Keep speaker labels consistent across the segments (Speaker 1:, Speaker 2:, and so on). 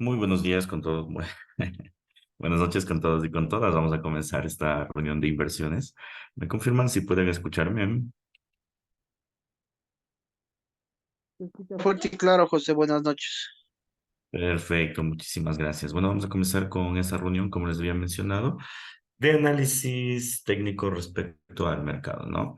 Speaker 1: Muy buenos días con todos. Buenas noches con todos y con todas. Vamos a comenzar esta reunión de inversiones. ¿Me confirman si pueden escucharme?
Speaker 2: Fuerte y claro, José, buenas noches.
Speaker 1: Perfecto, muchísimas gracias. Bueno, vamos a comenzar con esta reunión, como les había mencionado, de análisis técnico respecto al mercado, ¿no?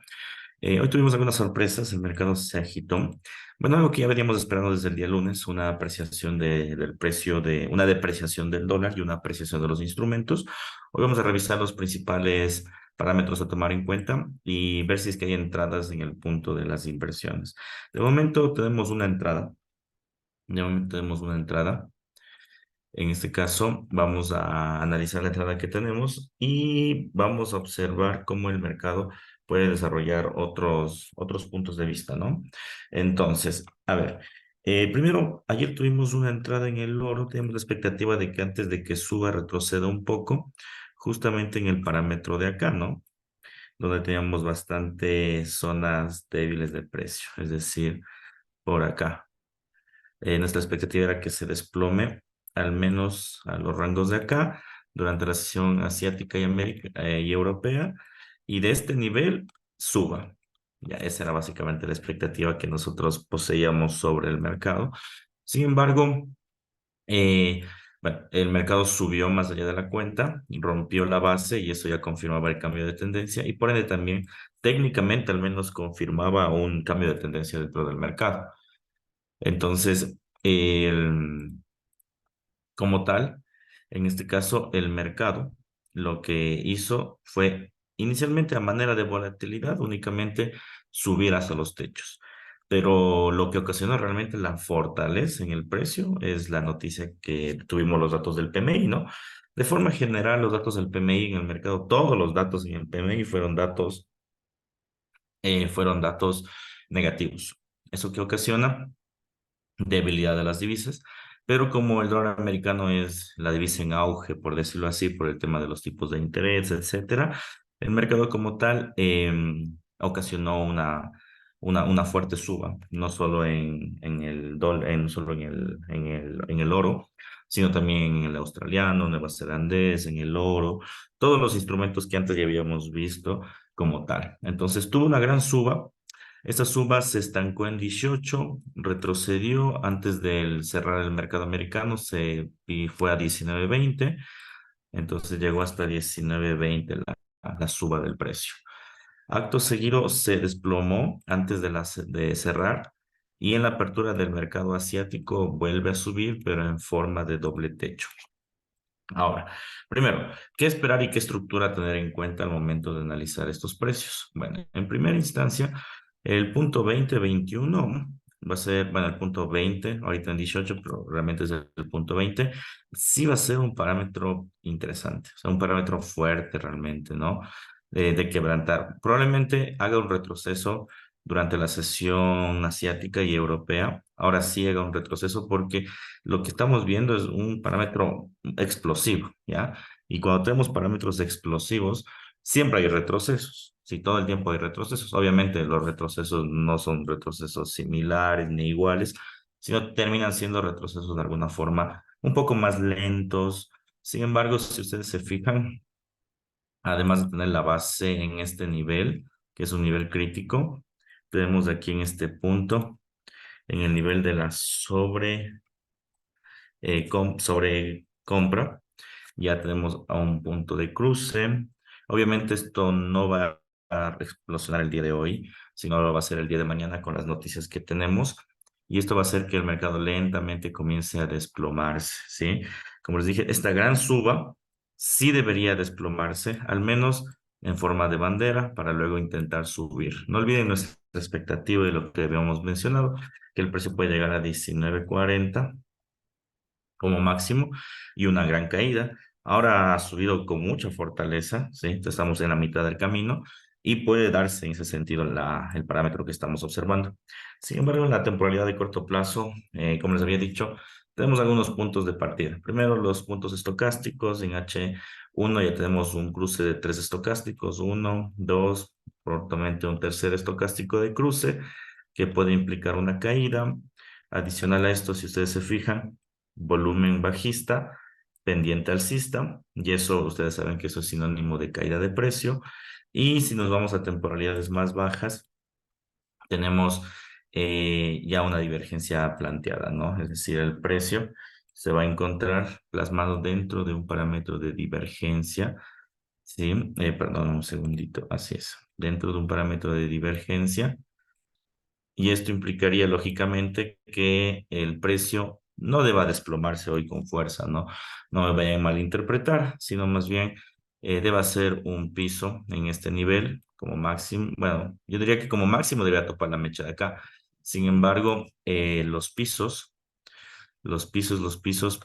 Speaker 1: Hoy tuvimos algunas sorpresas, el mercado se agitó. Bueno, algo que ya veníamos esperando desde el día lunes, una apreciación del precio una depreciación del dólar y una apreciación de los instrumentos. Hoy vamos a revisar los principales parámetros a tomar en cuenta y ver si es que hay entradas en el punto de las inversiones. De momento tenemos una entrada. De momento tenemos una entrada. En este caso, vamos a analizar la entrada que tenemos y vamos a observar cómo el mercado puede desarrollar otros puntos de vista, ¿no? Entonces, a ver, primero, ayer tuvimos una entrada en el oro, tenemos la expectativa de que antes de que suba retroceda un poco, justamente en el parámetro de acá, ¿no? Donde teníamos bastantes zonas débiles de precio, es decir, por acá. Nuestra expectativa era que se desplome al menos a los rangos de acá durante la sesión asiática y europea y de este nivel suba. Ya esa era básicamente la expectativa que nosotros poseíamos sobre el mercado. Sin embargo, eh, bueno, el mercado subió más allá de la cuenta, rompió la base y eso ya confirmaba el cambio de tendencia y por ende también técnicamente al menos confirmaba un cambio de tendencia dentro del mercado. Entonces, como tal, en este caso, el mercado lo que hizo fue inicialmente a manera de volatilidad únicamente subir hasta los techos. Pero lo que ocasionó realmente la fortaleza en el precio es la noticia que tuvimos los datos del PMI, ¿no? De forma general, los datos del PMI en el mercado, todos los datos en el PMI fueron datos negativos. ¿Eso qué ocasiona? Debilidad de las divisas, pero como el dólar americano es la divisa en auge, por decirlo así, por el tema de los tipos de interés, etcétera, el mercado como tal ocasionó una fuerte suba, no solo en el dólar, no solo en el oro, sino también en el australiano, neozelandés, en el oro, todos los instrumentos que antes ya habíamos visto como tal. Entonces tuvo una gran suba. Esta suba se estancó en 18, retrocedió antes del cerrar el mercado americano, y fue a 19.20, entonces llegó hasta 19.20 la suba del precio. Acto seguido se desplomó antes de cerrar y en la apertura del mercado asiático vuelve a subir, pero en forma de doble techo. Ahora, primero, ¿qué esperar y qué estructura tener en cuenta al momento de analizar estos precios? Bueno, en primera instancia, el punto 20-21 va a ser, bueno, el punto 20, ahorita en 18, pero realmente es el punto 20, sí va a ser un parámetro interesante, o sea, un parámetro fuerte realmente, ¿no? De quebrantar. Probablemente haga un retroceso durante la sesión asiática y europea. Ahora sí haga un retroceso porque lo que estamos viendo es un parámetro explosivo, ¿ya? Y cuando tenemos parámetros explosivos, siempre hay retrocesos. Si todo el tiempo hay retrocesos, obviamente los retrocesos no son retrocesos similares ni iguales, sino terminan siendo retrocesos de alguna forma un poco más lentos. Sin embargo, si ustedes se fijan, además de tener la base en este nivel, que es un nivel crítico, tenemos aquí en este punto, en el nivel de la sobre compra. Ya tenemos a un punto de cruce. Obviamente esto no va a explosionar el día de hoy, sino lo va a ser el día de mañana con las noticias que tenemos. Y esto va a hacer que el mercado lentamente comience a desplomarse, ¿sí? Como les dije, esta gran suba sí debería desplomarse, al menos en forma de bandera, para luego intentar subir. No olviden nuestra expectativa de lo que habíamos mencionado, que el precio puede llegar a 19.40 como máximo y una gran caída. Ahora ha subido con mucha fortaleza, ¿sí? Entonces, estamos en la mitad del camino y puede darse en ese sentido el parámetro que estamos observando. Sin embargo, en la temporalidad de corto plazo, como les había dicho, tenemos algunos puntos de partida. Primero, los puntos estocásticos. En H1 ya tenemos un cruce de tres estocásticos, uno, dos, prontamente un tercer estocástico de cruce que puede implicar una caída. Adicional a esto, si ustedes se fijan, volumen bajista, pendiente alcista, y eso ustedes saben que eso es sinónimo de caída de precio. Y si nos vamos a temporalidades más bajas, tenemos ya una divergencia planteada, ¿no? Es decir, el precio se va a encontrar plasmado dentro de un parámetro de divergencia, ¿sí? Perdón, un segundito, así es, dentro de un parámetro de divergencia, y esto implicaría lógicamente que el precio no deba desplomarse hoy con fuerza, ¿no? No me vayan a malinterpretar, sino más bien deba ser un piso en este nivel como máximo. Bueno, yo diría que como máximo debería topar la mecha de acá. Sin embargo, los pisos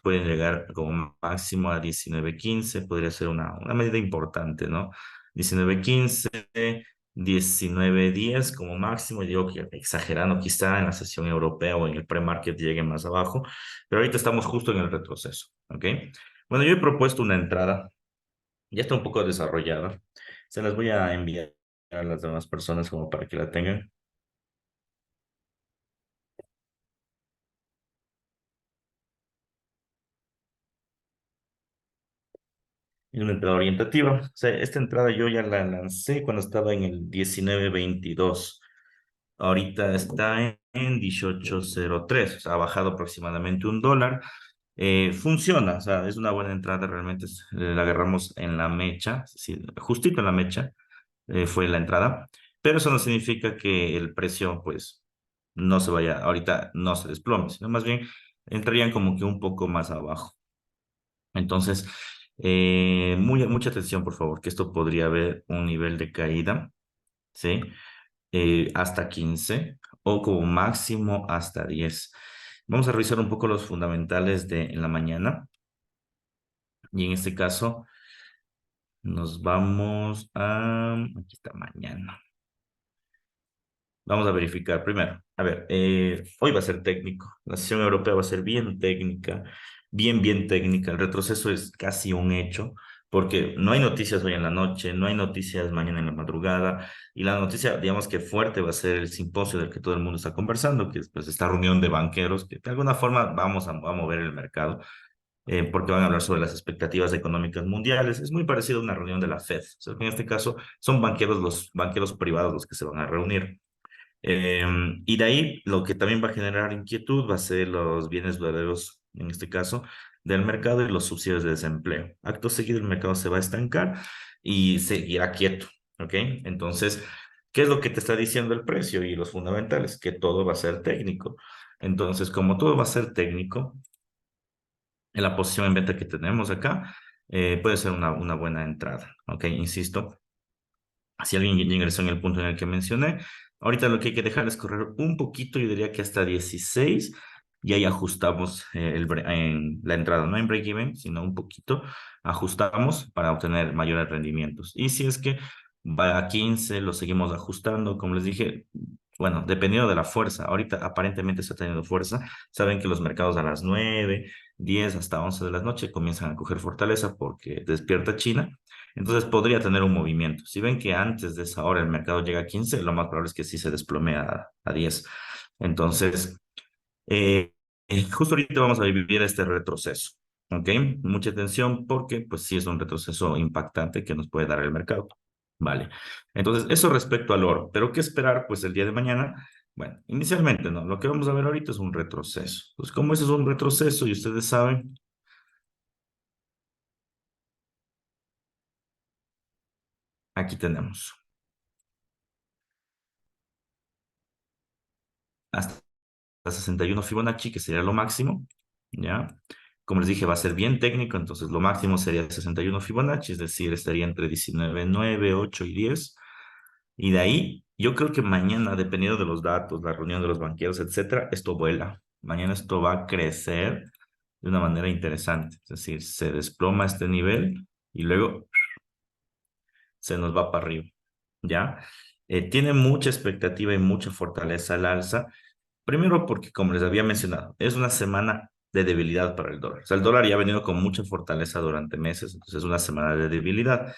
Speaker 1: pueden llegar como máximo a 19.15, podría ser una medida importante, ¿no? 19.15, 19.10 como máximo, digo que exagerando quizá en la sesión europea o en el pre-market llegue más abajo, pero ahorita estamos justo en el retroceso, ¿ok? Bueno, yo he propuesto una entrada, ya está un poco desarrollada, se las voy a enviar a las demás personas como para que la tengan. Es una entrada orientativa. O sea, esta entrada yo ya la lancé cuando estaba en el 19.22. Ahorita está en 18.03. O sea, ha bajado aproximadamente $1. Funciona, o sea, es una buena entrada, realmente la agarramos en la mecha, es decir, justito en la mecha fue la entrada, pero eso no significa que el precio, pues, no se vaya, ahorita no se desplome, sino más bien entrarían como que un poco más abajo. Entonces, mucha atención, por favor, que esto podría haber un nivel de caída, ¿sí? Hasta 15 o como máximo hasta 10. Vamos a revisar un poco los fundamentales de en la mañana y en este caso nos vamos a, aquí está mañana. Vamos a verificar primero. A ver, hoy va a ser técnico. La sesión europea va a ser bien técnica, bien técnica. El retroceso es casi un hecho, porque no hay noticias hoy en la noche, no hay noticias mañana en la madrugada, y la noticia, digamos que fuerte, va a ser el simposio del que todo el mundo está conversando, que es pues esta reunión de banqueros, que de alguna forma va a mover el mercado, porque van a hablar sobre las expectativas económicas mundiales. Es muy parecido a una reunión de la Fed. O sea, en este caso, son banqueros, los banqueros privados los que se van a reunir. Y de ahí lo que también va a generar inquietud va a ser los bienes verdaderos, en este caso, del mercado y los subsidios de desempleo. Acto seguido, el mercado se va a estancar y seguirá quieto, ¿ok? Entonces, ¿qué es lo que te está diciendo el precio y los fundamentales? Que todo va a ser técnico. Entonces, como todo va a ser técnico, en la posición en venta que tenemos acá, puede ser una buena entrada, ¿ok? Insisto, si alguien ya ingresó en el punto en el que mencioné, ahorita lo que hay que dejar es correr un poquito, yo diría que hasta 16, y ahí ajustamos en la entrada, no en break-even, sino un poquito, ajustamos para obtener mayores rendimientos. Y si es que va a 15, lo seguimos ajustando, como les dije, bueno, dependiendo de la fuerza, ahorita aparentemente está teniendo fuerza, saben que los mercados a las 9, 10 hasta 11 de la noche comienzan a coger fortaleza porque despierta China. Entonces podría tener un movimiento. Si ven que antes de esa hora el mercado llega a 15, lo más probable es que sí se desplome a 10. Entonces, eh, justo ahorita vamos a vivir este retroceso. ¿Ok? Mucha atención porque pues sí es un retroceso impactante que nos puede dar el mercado. Vale. Entonces, eso respecto al oro. Pero ¿qué esperar pues el día de mañana? Bueno, inicialmente no. Lo que vamos a ver ahorita es un retroceso. Pues como eso es un retroceso y ustedes saben, aquí tenemos. Hasta 61 Fibonacci, que sería lo máximo, ¿ya? Como les dije, va a ser bien técnico, entonces lo máximo sería 61 Fibonacci, es decir, estaría entre 19, 9, 8 y 10. Y de ahí, yo creo que mañana, dependiendo de los datos, la reunión de los banqueros, etcétera, esto vuela. Mañana esto va a crecer de una manera interesante, es decir, se desploma este nivel y luego se nos va para arriba, ¿ya? Tiene mucha expectativa y mucha fortaleza al alza. Primero porque, como les había mencionado, es una semana de debilidad para el dólar. O sea, el dólar ya ha venido con mucha fortaleza durante meses, entonces es una semana de debilidad.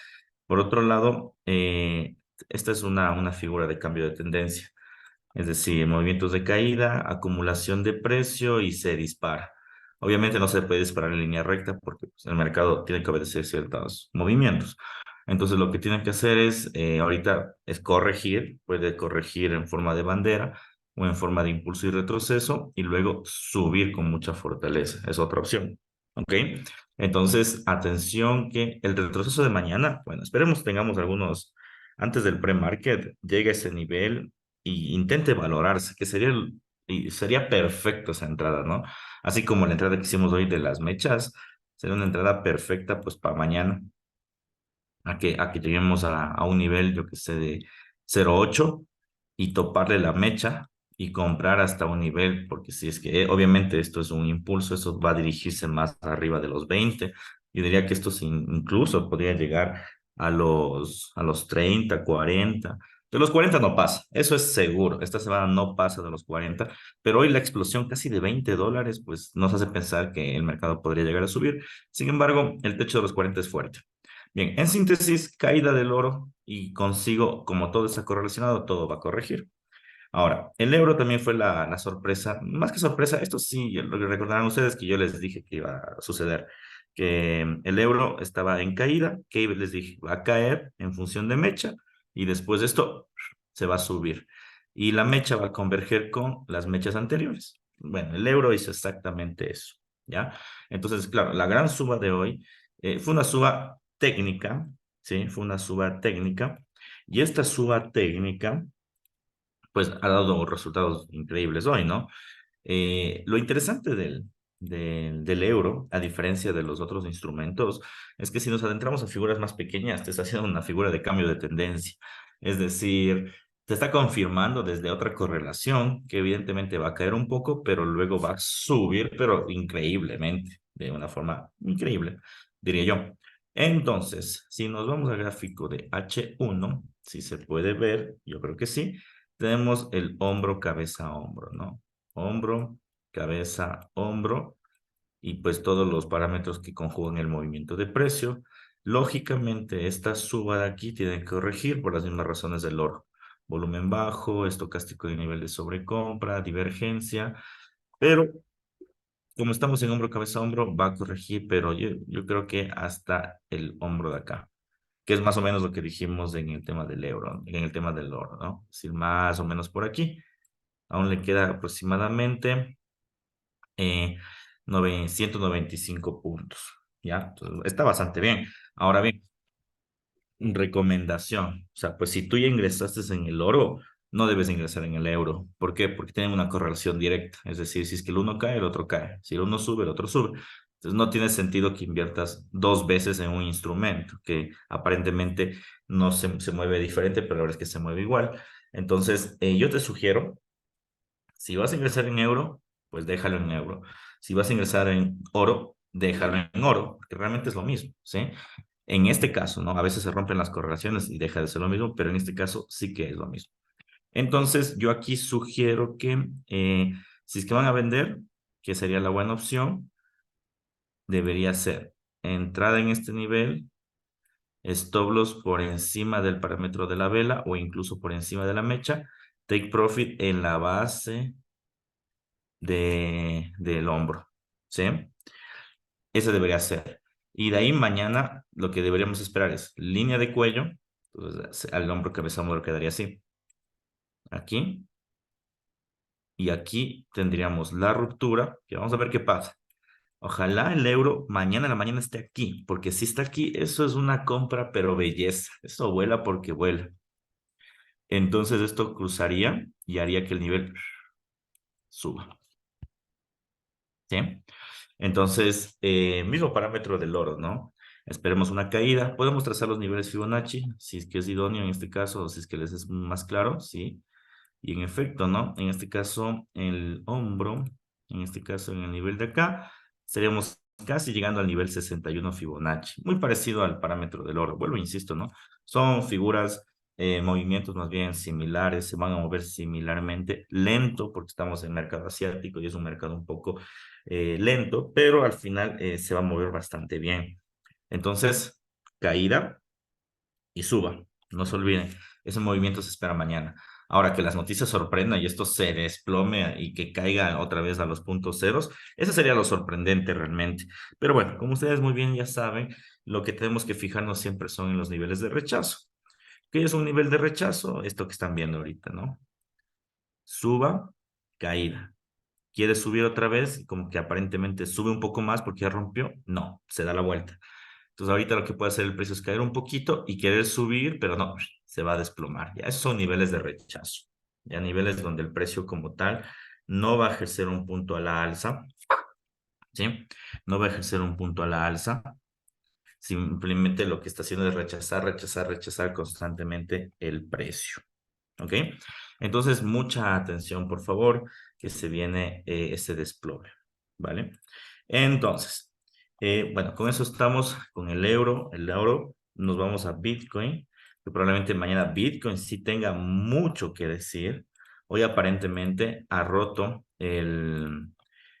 Speaker 1: Por otro lado, esta es una figura de cambio de tendencia, es decir, movimientos de caída, acumulación de precio y se dispara. Obviamente no se puede disparar en línea recta porque pues, el mercado tiene que obedecer ciertos movimientos. Entonces lo que tienen que hacer es, ahorita, es corregir, puede corregir en forma de bandera o en forma de impulso y retroceso y luego subir con mucha fortaleza. Es otra opción. ¿Ok? Entonces, atención que el retroceso de mañana, bueno, esperemos tengamos algunos, antes del pre-market, llegue a ese nivel y intente valorarse, que sería, y sería perfecto esa entrada, ¿no? Así como la entrada que hicimos hoy de las mechas, sería una entrada perfecta pues para mañana, a que lleguemos a un nivel, yo que sé, de 0,8 y toparle la mecha y comprar hasta un nivel, porque si es que obviamente esto es un impulso, esto va a dirigirse más arriba de los 20. Yo diría que esto incluso podría llegar a los 30, 40. De los 40 no pasa, eso es seguro. Esta semana no pasa de los 40, pero hoy la explosión casi de $20, pues nos hace pensar que el mercado podría llegar a subir. Sin embargo, el techo de los 40 es fuerte. Bien, en síntesis, caída del oro y consigo, como todo está correlacionado, todo va a corregir. Ahora, el euro también fue la sorpresa, más que sorpresa, esto sí, lo que recordarán ustedes que yo les dije que iba a suceder, que el euro estaba en caída, que les dije, va a caer en función de mecha y después de esto se va a subir y la mecha va a converger con las mechas anteriores. Bueno, el euro hizo exactamente eso, ¿ya? Entonces, claro, la gran suba de hoy fue una suba técnica, ¿sí? Fue una suba técnica y esta suba técnica pues ha dado resultados increíbles hoy, ¿no? Lo interesante del euro, a diferencia de los otros instrumentos, es que si nos adentramos a figuras más pequeñas, te está haciendo una figura de cambio de tendencia. Es decir, te está confirmando desde otra correlación que evidentemente va a caer un poco, pero luego va a subir, pero increíblemente, de una forma increíble, diría yo. Entonces, si nos vamos al gráfico de H1, si se puede ver, yo creo que sí, tenemos el hombro, cabeza, hombro, ¿no? Hombro, cabeza, hombro, y pues todos los parámetros que conjugan el movimiento de precio. Lógicamente, esta suba de aquí tiene que corregir por las mismas razones del oro. Volumen bajo, estocástico de nivel de sobrecompra, divergencia, pero como estamos en hombro, cabeza, hombro, va a corregir, pero yo creo que hasta el hombro de acá, que es más o menos lo que dijimos en el tema del euro, en el tema del oro, ¿no? Es decir, más o menos por aquí. Aún le queda aproximadamente eh, 195 puntos, ¿ya? Entonces, está bastante bien. Ahora bien, recomendación, o sea, pues si tú ya ingresaste en el oro, no debes ingresar en el euro. ¿Por qué? Porque tienen una correlación directa, es decir, si es que el uno cae, el otro cae, si el uno sube, el otro sube. Entonces no tiene sentido que inviertas dos veces en un instrumento que aparentemente no se mueve diferente, pero la verdad es que se mueve igual. Entonces, yo te sugiero si vas a ingresar en euro, pues déjalo en euro. Si vas a ingresar en oro, déjalo en oro, porque realmente es lo mismo, ¿sí? En este caso, ¿no? A veces se rompen las correlaciones y deja de ser lo mismo, pero en este caso sí que es lo mismo. Entonces, yo aquí sugiero que si es que van a vender, que sería la buena opción, debería ser entrada en este nivel, stop loss por encima del parámetro de la vela o incluso por encima de la mecha, take profit en la base del hombro, ¿sí? Ese debería ser. Y de ahí mañana lo que deberíamos esperar es línea de cuello, entonces al hombro, cabeza, hombro quedaría así, aquí, y aquí tendríamos la ruptura, que vamos a ver qué pasa. Ojalá el euro mañana en la mañana esté aquí, porque si está aquí, eso es una compra, pero belleza. Eso vuela porque vuela. Entonces esto cruzaría y haría que el nivel suba, ¿sí? Entonces, mismo parámetro del oro, ¿no? Esperemos una caída. Podemos trazar los niveles Fibonacci, si es que es idóneo en este caso, o si es que les es más claro, ¿sí? Y en efecto, ¿no? En este caso, el hombro, en este caso, en el nivel de acá, estaríamos casi llegando al nivel 61 Fibonacci, muy parecido al parámetro del oro. Vuelvo, insisto, ¿no? Son figuras, movimientos más bien similares, se van a mover similarmente, lento, porque estamos en mercado asiático y es un mercado un poco lento, pero al final se va a mover bastante bien. Entonces, caída y suba. No se olviden, ese movimiento se espera mañana. Ahora que las noticias sorprendan y esto se desplome y que caiga otra vez a los puntos ceros, eso sería lo sorprendente realmente. Pero bueno, como ustedes muy bien ya saben, lo que tenemos que fijarnos siempre son en los niveles de rechazo. ¿Qué es un nivel de rechazo? Esto que están viendo ahorita, ¿no? Suba, caída. ¿Quiere subir otra vez? Como que aparentemente sube un poco más porque ya rompió. No, se da la vuelta. Entonces ahorita lo que puede hacer el precio es caer un poquito y querer subir, pero no, se va a desplomar. Ya esos son niveles de rechazo. Ya niveles donde el precio como tal no va a ejercer un punto a la alza, ¿sí? No va a ejercer un punto a la alza. Simplemente lo que está haciendo es rechazar, rechazar, rechazar constantemente el precio. ¿Ok? Entonces, mucha atención, por favor, que se viene ese desplome, ¿vale? Entonces, bueno, con eso estamos con el euro, nos vamos a Bitcoin, que probablemente mañana Bitcoin sí tenga mucho que decir. Hoy aparentemente ha roto el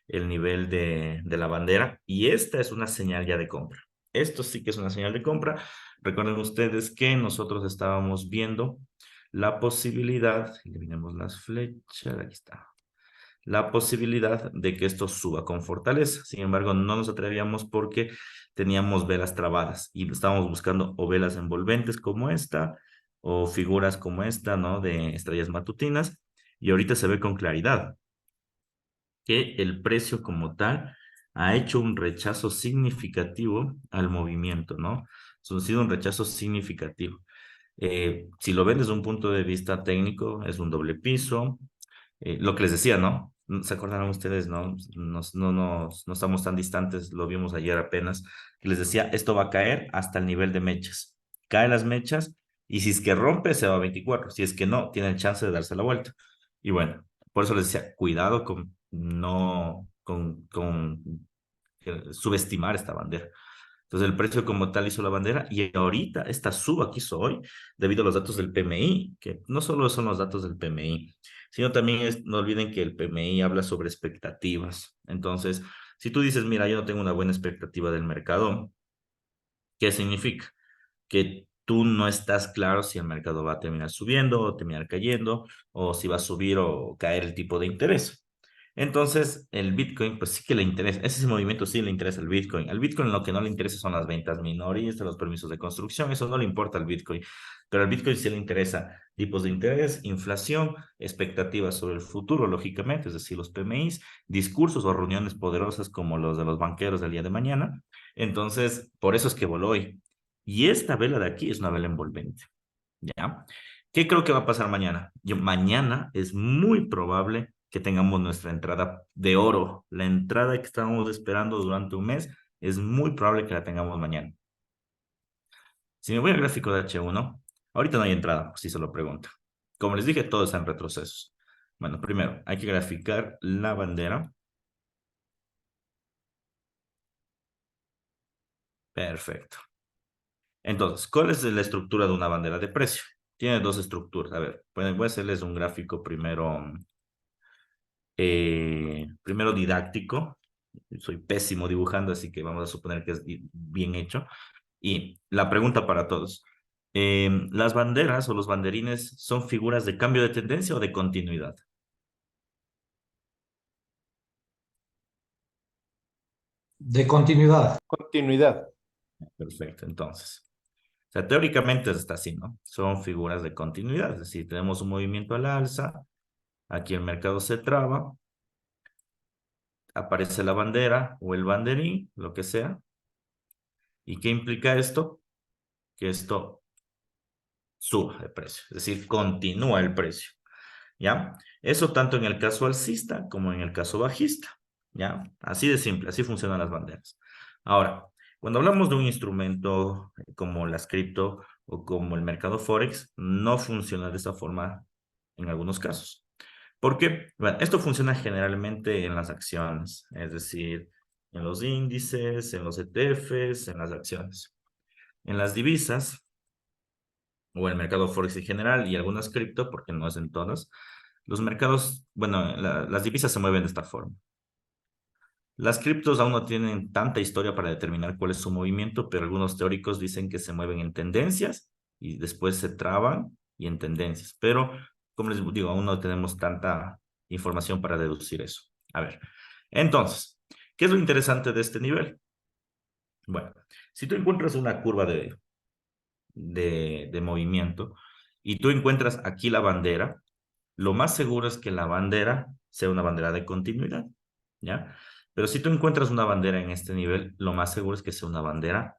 Speaker 1: nivel de la bandera y esta es una señal ya de compra. Esto sí que es una señal de compra. Recuerden ustedes que nosotros estábamos viendo la posibilidad, eliminemos las flechas, aquí está, la posibilidad de que esto suba con fortaleza. Sin embargo, no nos atrevíamos porque teníamos velas trabadas y estábamos buscando o velas envolventes como esta o figuras como esta, ¿no? De estrellas matutinas. Y ahorita se ve con claridad que el precio como tal ha hecho un rechazo significativo al movimiento, ¿no? Ha sido un rechazo significativo. Si lo ven desde un punto de vista técnico, es un doble piso. Lo que les decía, ¿no? ¿Se acordaron ustedes, no? No estamos tan distantes, lo vimos ayer apenas, que les decía, esto va a caer hasta el nivel de mechas. Caen las mechas y si es que rompe, se va a 24. Si es que no, tiene el chance de darse la vuelta. Y bueno, por eso les decía, cuidado con no, con subestimar esta bandera. Entonces el precio como tal hizo la bandera y ahorita esta suba que hizo hoy debido a los datos del PMI, que no solo son los datos del PMI, sino también no olviden que el PMI habla sobre expectativas. Entonces, si tú dices, mira, yo no tengo una buena expectativa del mercado, ¿qué significa? Que tú no estás claro si el mercado va a terminar subiendo o terminar cayendo, o si va a subir o caer el tipo de interés. Entonces, el Bitcoin, pues sí que le interesa, ese movimiento sí le interesa al Bitcoin. Al Bitcoin lo que no le interesa son las ventas minoristas, los permisos de construcción, eso no le importa al Bitcoin. Pero al Bitcoin sí le interesa tipos de interés, inflación, expectativas sobre el futuro, lógicamente, es decir, los PMIs, discursos o reuniones poderosas como los de los banqueros del día de mañana. Entonces, por eso es que voló hoy. Y esta vela de aquí es una vela envolvente, ¿ya? ¿Qué creo que va a pasar mañana? Mañana es muy probable que tengamos nuestra entrada de oro. La entrada que estábamos esperando durante un mes es muy probable que la tengamos mañana. Si me voy al gráfico de H1, ahorita no hay entrada, si se lo pregunto. Como les dije, todo está en retrocesos. Bueno, primero hay que graficar la bandera. Perfecto. Entonces, ¿cuál es la estructura de una bandera de precio? Tiene dos estructuras. A ver, voy a hacerles un gráfico primero didáctico. Soy pésimo dibujando, así que vamos a suponer que es bien hecho. Y la pregunta para todos. ¿Las banderas o los banderines son figuras de cambio de tendencia o de continuidad?
Speaker 3: De continuidad.
Speaker 4: Continuidad.
Speaker 1: Perfecto, entonces. O sea, teóricamente está así, ¿no? Son figuras de continuidad, es decir, tenemos un movimiento al alza, aquí el mercado se traba, aparece la bandera o el banderín, lo que sea. ¿Y qué implica esto? Que esto suba de precio, es decir, continúa el precio, ¿ya? Eso tanto en el caso alcista como en el caso bajista, ¿ya? Así de simple, así funcionan las banderas. Ahora, cuando hablamos de un instrumento como las cripto o como el mercado Forex, no funciona de esa forma en algunos casos. ¿Por qué? Bueno, esto funciona generalmente en las acciones, es decir, en los índices, en los ETFs, en las acciones. En las divisas, o el mercado Forex en general y algunas cripto, porque no es en todas, los mercados, bueno, las divisas se mueven de esta forma. Las criptos aún no tienen tanta historia para determinar cuál es su movimiento, pero algunos teóricos dicen que se mueven en tendencias y después se traban y en tendencias. Pero como les digo, aún no tenemos tanta información para deducir eso. A ver, entonces, ¿qué es lo interesante de este nivel? Bueno, si tú encuentras una curva de movimiento y tú encuentras aquí la bandera, lo más seguro es que la bandera sea una bandera de continuidad, ¿ya? Pero si tú encuentras una bandera en este nivel, lo más seguro es que sea una bandera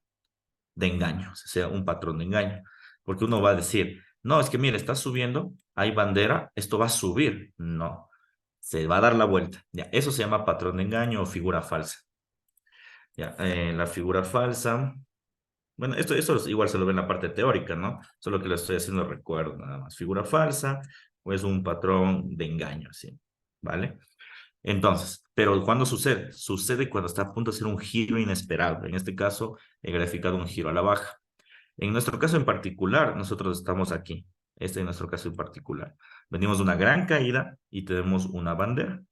Speaker 1: de engaño, o sea un patrón de engaño. Porque uno va a decir, no, es que mira, está subiendo, hay bandera, esto va a subir. No, se va a dar la vuelta. Ya, eso se llama patrón de engaño o figura falsa. Ya, la figura falsa, bueno, eso igual se lo ve en la parte teórica, ¿no? Solo que lo estoy haciendo recuerdo nada más. Figura falsa o es un patrón de engaño, ¿sí? ¿Vale? Entonces, pero ¿cuándo sucede? Sucede cuando está a punto de hacer un giro inesperado. En este caso, he graficado un giro a la baja. En nuestro caso en particular, nosotros estamos aquí. Este es nuestro caso en particular. Venimos de una gran caída y tenemos una bandera.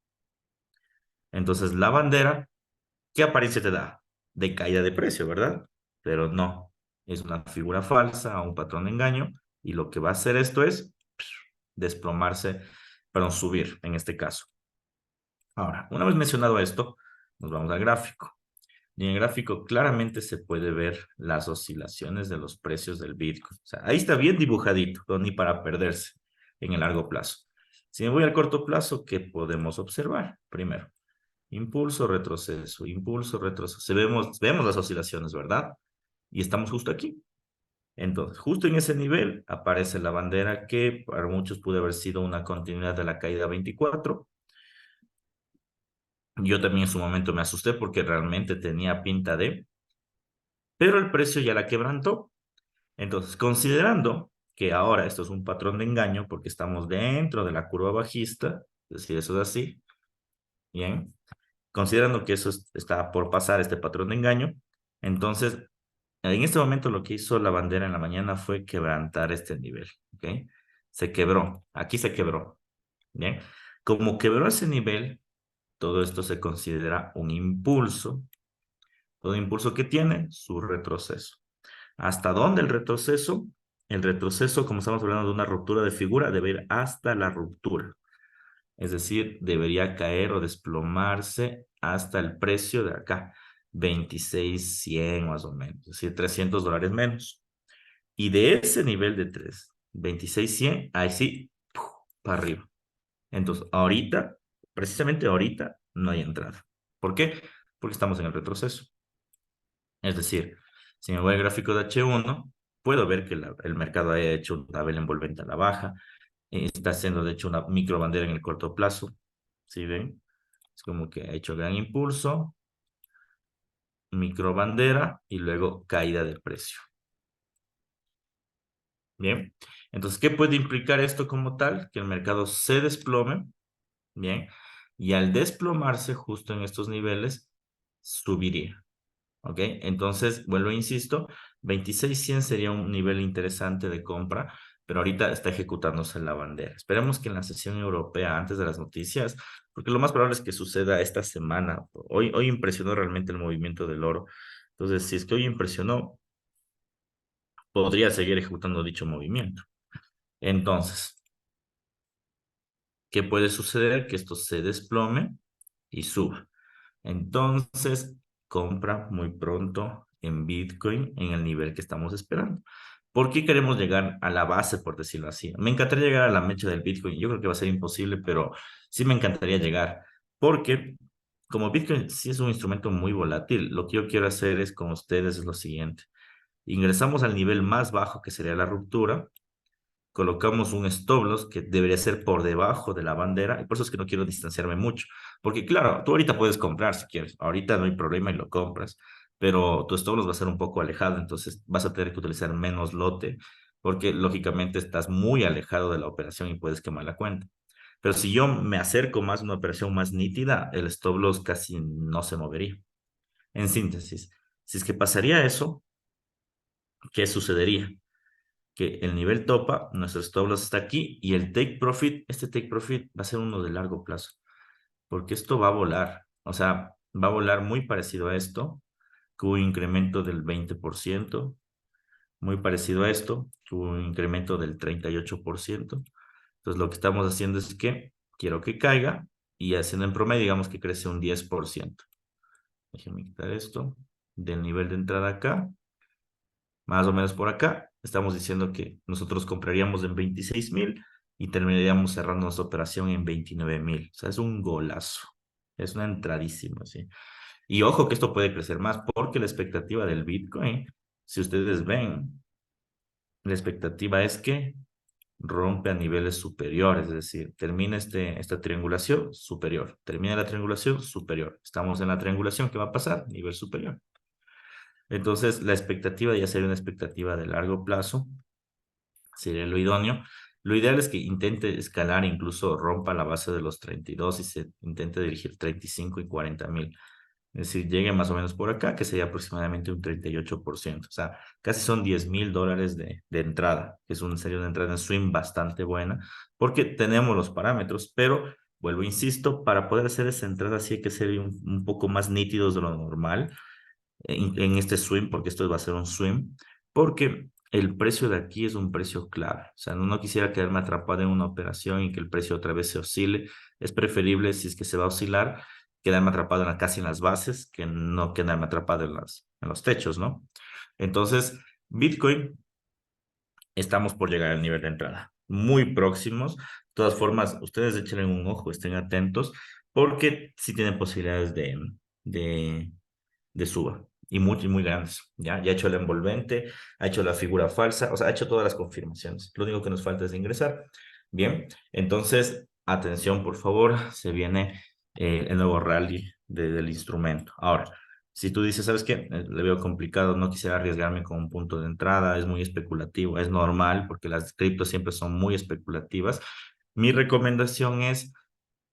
Speaker 1: Entonces, la bandera, ¿qué apariencia te da? De caída de precio, ¿verdad? Pero no, es una figura falsa, un patrón de engaño, y lo que va a hacer esto es desplomarse, perdón, subir en este caso. Ahora, una vez mencionado esto, nos vamos al gráfico. Y en el gráfico claramente se puede ver las oscilaciones de los precios del Bitcoin. O sea, ahí está bien dibujadito, no ni para perderse en el largo plazo. Si me voy al corto plazo, ¿qué podemos observar? Primero, impulso, retroceso. Vemos las oscilaciones, ¿verdad? Y estamos justo aquí. Entonces, justo en ese nivel aparece la bandera que para muchos puede haber sido una continuidad de la caída 24. Yo también en su momento me asusté porque realmente tenía pinta de, pero el precio ya la quebrantó. Entonces, considerando que ahora esto es un patrón de engaño porque estamos dentro de la curva bajista, es decir, eso es así, bien, considerando que está por pasar este patrón de engaño, entonces, en este momento lo que hizo la bandera en la mañana fue quebrantar este nivel, ¿ok? Se quebró, aquí se quebró, bien. Como quebró ese nivel, todo esto se considera un impulso. Todo impulso que tiene, su retroceso. ¿Hasta dónde el retroceso? El retroceso, como estamos hablando de una ruptura de figura, debe ir hasta la ruptura. Es decir, debería caer o desplomarse hasta el precio de acá, 26,100 más o menos, es decir, $300 menos. Y de ese nivel de 26,100, ahí sí, para arriba. Entonces, ahorita, precisamente ahorita, no hay entrada. ¿Por qué? Porque estamos en el retroceso. Es decir, si me voy al gráfico de H1, puedo ver que el mercado ha hecho una vela envolvente a la baja, está haciendo de hecho una micro bandera en el corto plazo, ¿sí ven? Es como que ha hecho gran impulso, micro bandera y luego caída del precio. Bien, entonces, ¿qué puede implicar esto como tal? Que el mercado se desplome, bien, y al desplomarse justo en estos niveles, subiría. ¿Ok? Entonces, vuelvo e insisto, 26,100 sería un nivel interesante de compra, pero ahorita está ejecutándose la bandera. Esperemos que en la sesión europea, antes de las noticias, porque lo más probable es que suceda esta semana. Hoy impresionó realmente el movimiento del oro. Entonces, si es que hoy impresionó, podría seguir ejecutando dicho movimiento. Entonces, ¿qué puede suceder? Que esto se desplome y suba. Entonces, compra muy pronto en Bitcoin en el nivel que estamos esperando. ¿Por qué queremos llegar a la base, por decirlo así? Me encantaría llegar a la mecha del Bitcoin. Yo creo que va a ser imposible, pero sí me encantaría llegar. Porque como Bitcoin sí es un instrumento muy volátil, lo que yo quiero hacer es con ustedes es lo siguiente. Ingresamos al nivel más bajo, que sería la ruptura, colocamos un stop loss que debería ser por debajo de la bandera, y por eso es que no quiero distanciarme mucho, porque claro, tú ahorita puedes comprar si quieres, ahorita no hay problema y lo compras, pero tu stop loss va a ser un poco alejado, entonces vas a tener que utilizar menos lote, porque lógicamente estás muy alejado de la operación y puedes quemar la cuenta. Pero si yo me acerco más a una operación más nítida, el stop loss casi no se movería. En síntesis, si es que pasaría eso, ¿qué sucedería? Que el nivel topa, nuestro stop loss está aquí y el take profit, este take profit va a ser uno de largo plazo, porque esto va a volar, o sea, va a volar muy parecido a esto, que hubo un incremento del 20%, muy parecido a esto, que hubo un incremento del 38%, Entonces lo que estamos haciendo es que quiero que caiga y haciendo en promedio, digamos que crece un 10%. Déjenme quitar esto del nivel de entrada acá, más o menos por acá. Estamos diciendo que nosotros compraríamos en 26.000 y terminaríamos cerrando nuestra operación en 29.000. O sea, es un golazo. Es una entradísima, ¿sí? Y ojo que esto puede crecer más porque la expectativa del Bitcoin, si ustedes ven, la expectativa es que rompe a niveles superiores, es decir, termina esta triangulación superior, termina la triangulación superior. Estamos en la triangulación, ¿qué va a pasar? Nivel superior. Entonces, la expectativa ya sería una expectativa de largo plazo, sería lo idóneo. Lo ideal es que intente escalar, incluso rompa la base de los 32 y se intente dirigir 35 y 40.000. Es decir, llegue más o menos por acá, que sería aproximadamente un 38%. O sea, casi son $10.000 de entrada, que sería una entrada en swing bastante buena, porque tenemos los parámetros, pero vuelvo, insisto, para poder hacer esa entrada sí hay que ser un poco más nítidos de lo normal en este swing, porque esto va a ser un swing, porque el precio de aquí es un precio clave. O sea, no quisiera quedarme atrapado en una operación y que el precio otra vez se oscile. Es preferible, si es que se va a oscilar, quedarme atrapado casi en las bases que no quedarme atrapado en los techos, ¿no? Entonces, Bitcoin, estamos por llegar al nivel de entrada. Muy próximos. De todas formas, ustedes echen un ojo, estén atentos, porque sí tienen posibilidades de, de suba y muy grandes. Ya ha hecho el envolvente, ha hecho la figura falsa, o sea, ha hecho todas las confirmaciones. Lo único que nos falta es ingresar. Bien, entonces, atención, por favor, se viene el nuevo rally del instrumento. Ahora, si tú dices, ¿sabes qué? Le veo complicado, no quisiera arriesgarme con un punto de entrada, es muy especulativo, es normal porque las criptos siempre son muy especulativas. Mi recomendación es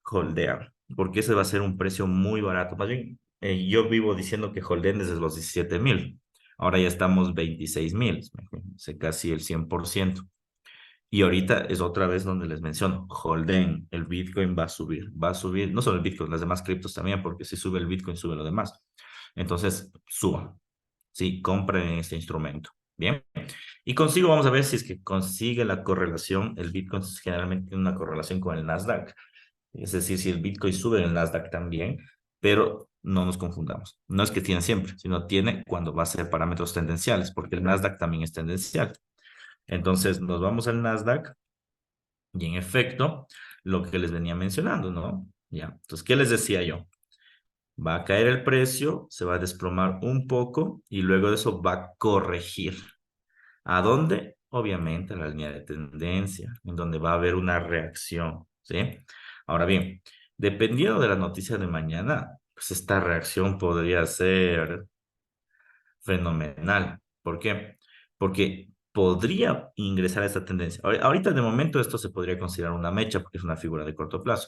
Speaker 1: holdear, porque ese va a ser un precio muy barato. Más bien, yo vivo diciendo que holdeen desde los 17.000. Ahora ya estamos 26.000, casi el 100%. Y ahorita es otra vez donde les menciono, holdeen, el Bitcoin va a subir, no solo el Bitcoin, las demás criptos también, porque si sube el Bitcoin, sube lo demás. Entonces, suban, ¿sí? Compren este instrumento, ¿bien? Y consigo, vamos a ver si es que consigue la correlación, el Bitcoin generalmente tiene una correlación con el Nasdaq. Es decir, si el Bitcoin sube, el Nasdaq también, pero no nos confundamos. No es que tiene siempre, sino tiene cuando va a ser parámetros tendenciales, porque el Nasdaq también es tendencial. Entonces, nos vamos al Nasdaq y en efecto, lo que les venía mencionando, ¿no? Ya. Entonces, ¿qué les decía yo? Va a caer el precio, se va a desplomar un poco y luego de eso va a corregir. ¿A dónde? Obviamente a la línea de tendencia, en donde va a haber una reacción, ¿sí? Ahora bien, dependiendo de la noticia de mañana, pues esta reacción podría ser fenomenal. ¿Por qué? Porque podría ingresar a esta tendencia. Ahorita de momento esto se podría considerar una mecha porque es una figura de corto plazo.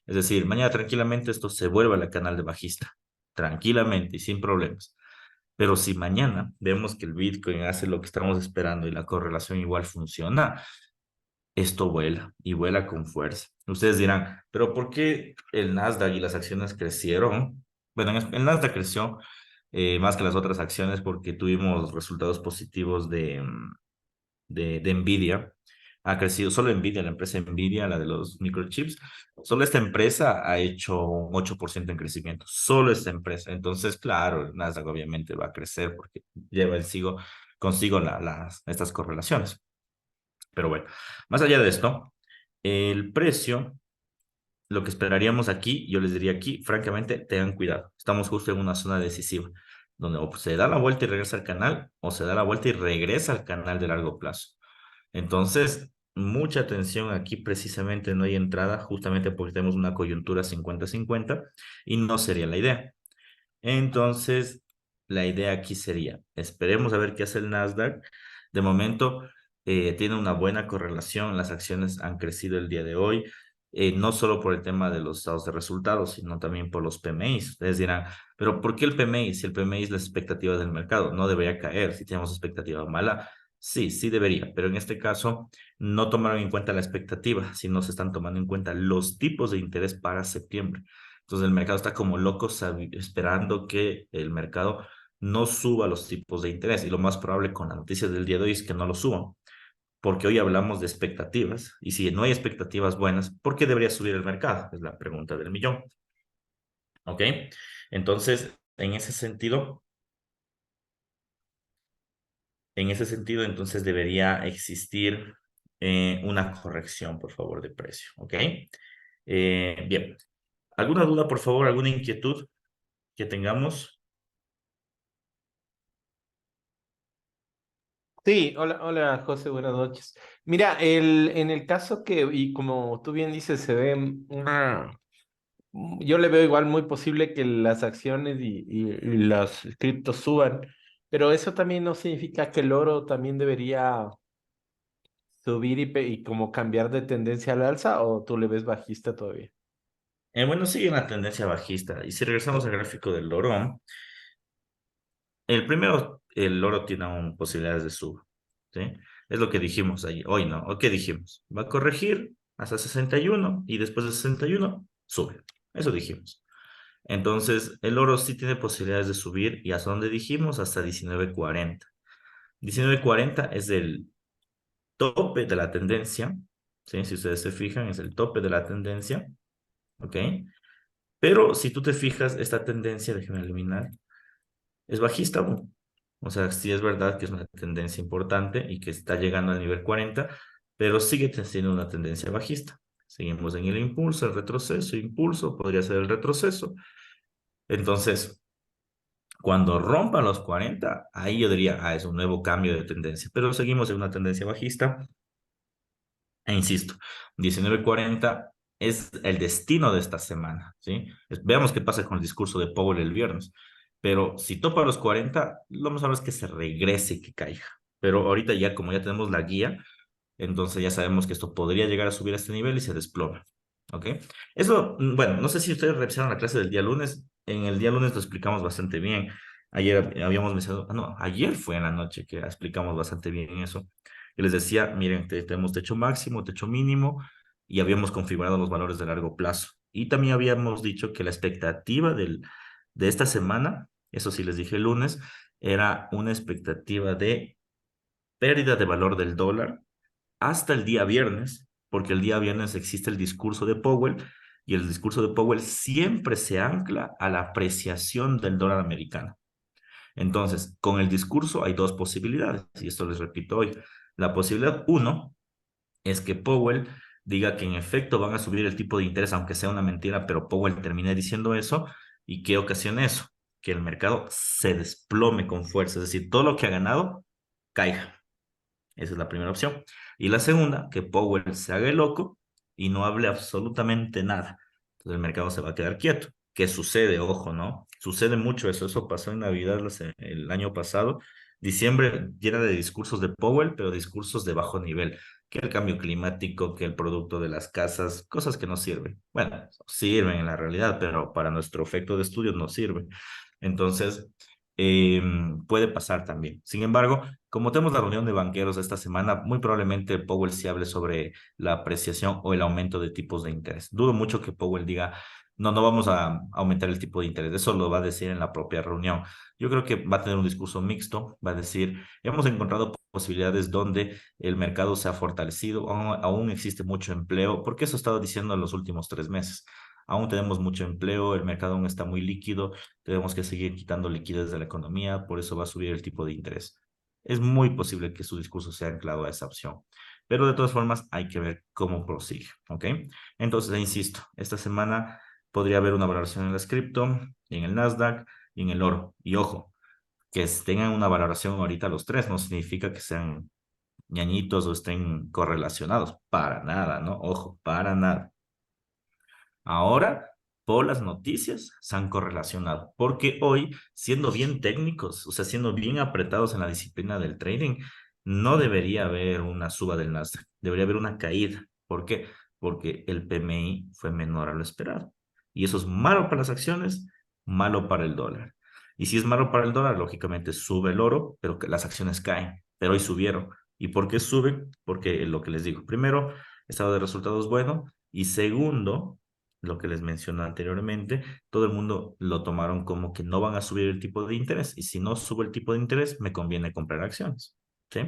Speaker 1: Es decir, mañana tranquilamente esto se vuelve al canal de bajista, tranquilamente y sin problemas. Pero si mañana vemos que el Bitcoin hace lo que estamos esperando y la correlación igual funciona, esto vuela y vuela con fuerza. Ustedes dirán, pero ¿por qué el Nasdaq y las acciones crecieron? Bueno, el Nasdaq creció más que las otras acciones porque tuvimos resultados positivos de Nvidia. Ha crecido solo Nvidia, la empresa Nvidia, la de los microchips. Solo esta empresa ha hecho un 8% en crecimiento. Solo esta empresa. Entonces, claro, el Nasdaq obviamente va a crecer porque lleva consigo estas correlaciones. Pero bueno, más allá de esto, el precio, lo que esperaríamos aquí, yo les diría aquí, francamente, tengan cuidado. Estamos justo en una zona decisiva, donde o se da la vuelta y regresa al canal, o se da la vuelta y regresa al canal de largo plazo. Entonces, mucha atención aquí, precisamente no hay entrada, justamente porque tenemos una coyuntura 50-50 y no sería la idea. Entonces, la idea aquí sería, esperemos a ver qué hace el Nasdaq. De momento, tiene una buena correlación, las acciones han crecido el día de hoy, no solo por el tema de los estados de resultados, sino también por los PMIs. Ustedes dirán, pero ¿por qué el PMI? Si el PMI es la expectativa del mercado, no debería caer si tenemos expectativa mala. Sí, sí debería, pero en este caso no tomaron en cuenta la expectativa, sino se están tomando en cuenta los tipos de interés para septiembre. Entonces el mercado está como loco esperando que el mercado no suba los tipos de interés y lo más probable con las noticias del día de hoy es que no lo suban porque hoy hablamos de expectativas, y si no hay expectativas buenas, ¿por qué debería subir el mercado? Es la pregunta del millón. ¿Ok? Entonces, entonces debería existir una corrección, por favor, de precio. ¿Ok? Bien. ¿Alguna duda, por favor? ¿Alguna inquietud que tengamos?
Speaker 4: Sí, hola, hola José, buenas noches. Mira, en el caso que, y como tú bien dices, se ve yo le veo igual muy posible que las acciones y las criptos suban, pero eso también no significa que el oro también debería subir y como cambiar de tendencia al alza, o tú le ves bajista todavía.
Speaker 1: Bueno, sigue una tendencia bajista. Y si regresamos al gráfico del oro, el primero, el oro tiene aún posibilidades de suba, ¿sí? Es lo que dijimos ahí, hoy, ¿no? ¿O qué dijimos? Va a corregir hasta 61 y después de 61 sube. Eso dijimos. Entonces, el oro sí tiene posibilidades de subir y hasta donde dijimos, hasta 19.40. 19.40 es el tope de la tendencia, ¿sí? Si ustedes se fijan, es el tope de la tendencia, ¿ok? Pero si tú te fijas, esta tendencia, déjenme eliminar, es bajista aún. O sea, sí es verdad que es una tendencia importante y que está llegando al nivel 40, pero sigue siendo una tendencia bajista. Seguimos en el impulso, el retroceso, impulso, podría ser el retroceso. Entonces, cuando rompan los 40, ahí yo diría, es un nuevo cambio de tendencia, pero seguimos en una tendencia bajista. E insisto, 19.40 es el destino de esta semana, ¿sí? Veamos qué pasa con el discurso de Powell el viernes. Pero si topa los 40, lo más probable es que se regrese y que caiga. Pero ahorita ya, como ya tenemos la guía, entonces ya sabemos que esto podría llegar a subir a este nivel y se desploma. ¿Ok? Eso, bueno, no sé si ustedes revisaron la clase del día lunes. En el día lunes lo explicamos bastante bien. Ayer habíamos mencionado, no, ayer fue en la noche que explicamos bastante bien eso. Y les decía, miren, tenemos techo máximo, techo mínimo, y habíamos configurado los valores de largo plazo. Y también habíamos dicho que la expectativa de esta semana, eso sí les dije el lunes, era una expectativa de pérdida de valor del dólar hasta el día viernes, porque el día viernes existe el discurso de Powell y el discurso de Powell siempre se ancla a la apreciación del dólar americano. Entonces, con el discurso hay dos posibilidades, y esto les repito hoy. La posibilidad uno es que Powell diga que en efecto van a subir el tipo de interés, aunque sea una mentira, pero Powell termine diciendo eso, y ¿qué ocasiona eso? Que el mercado se desplome con fuerza, es decir, todo lo que ha ganado caiga. Esa es la primera opción. Y la segunda, que Powell se haga el loco y no hable absolutamente nada. Entonces el mercado se va a quedar quieto. ¿Qué sucede? Ojo, ¿no? Sucede mucho eso. Eso pasó en Navidad el año pasado. Diciembre llena de discursos de Powell, pero discursos de bajo nivel. Que el cambio climático, que el producto de las casas, cosas que no sirven. Bueno, sirven en la realidad, pero para nuestro efecto de estudio no sirven. Entonces, puede pasar también. Sin embargo, como tenemos la reunión de banqueros esta semana, muy probablemente Powell sí hable sobre la apreciación o el aumento de tipos de interés. Dudo mucho que Powell diga, no, no vamos a aumentar el tipo de interés. Eso lo va a decir en la propia reunión. Yo creo que va a tener un discurso mixto, va a decir, hemos encontrado posibilidades donde el mercado se ha fortalecido, aún existe mucho empleo, porque eso he estado diciendo en los últimos 3 meses. Aún tenemos mucho empleo, el mercado aún está muy líquido, tenemos que seguir quitando liquidez de la economía, por eso va a subir el tipo de interés. Es muy posible que su discurso sea anclado a esa opción, pero de todas formas hay que ver cómo prosigue, ¿ok? Entonces, insisto, esta semana podría haber una valoración en las cripto, en el Nasdaq y en el oro. Y ojo, que tengan una valoración ahorita los tres no significa que sean ñañitos o estén correlacionados, para nada, ¿no? Ojo, para nada. Ahora, por las noticias, se han correlacionado, porque hoy, siendo bien técnicos, o sea, siendo bien apretados en la disciplina del trading, no debería haber una suba del Nasdaq, debería haber una caída. ¿Por qué? Porque el PMI fue menor a lo esperado. Y eso es malo para las acciones, malo para el dólar. Y si es malo para el dólar, lógicamente sube el oro, pero que las acciones caen. Pero hoy subieron. ¿Y por qué suben? Porque lo que les digo, primero, estado de resultados bueno, y segundo, lo que les mencioné anteriormente, todo el mundo lo tomaron como que no van a subir el tipo de interés y si no sube el tipo de interés, me conviene comprar acciones, ¿sí?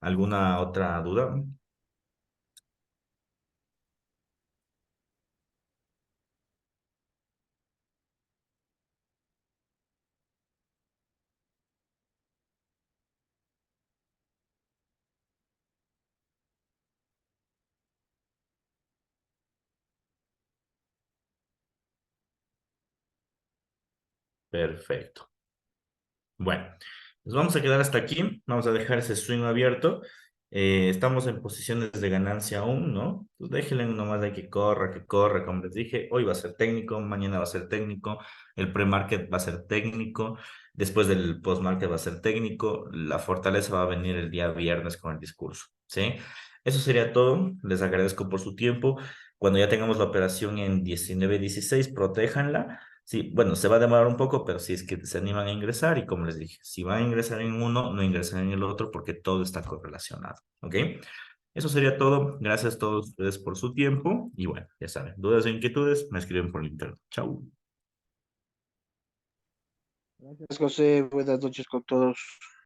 Speaker 1: ¿Alguna otra duda? Perfecto. Bueno, nos vamos a quedar hasta aquí. Vamos a dejar ese swing abierto. Estamos en posiciones de ganancia aún, ¿no? Pues déjenle nomás de que corra, como les dije. Hoy va a ser técnico, mañana va a ser técnico, el pre-market va a ser técnico, después del post-market va a ser técnico, la fortaleza va a venir el día viernes con el discurso, ¿sí? Eso sería todo. Les agradezco por su tiempo. Cuando ya tengamos la operación en 19-16, protéjanla. Sí, bueno, se va a demorar un poco, pero si es que se animan a ingresar y como les dije, si van a ingresar en uno, no ingresan en el otro porque todo está correlacionado, ¿ok? Eso sería todo. Gracias a todos ustedes por su tiempo y bueno, ya saben, dudas o inquietudes, me escriben por internet. Chau.
Speaker 2: Gracias, José. Buenas noches con todos.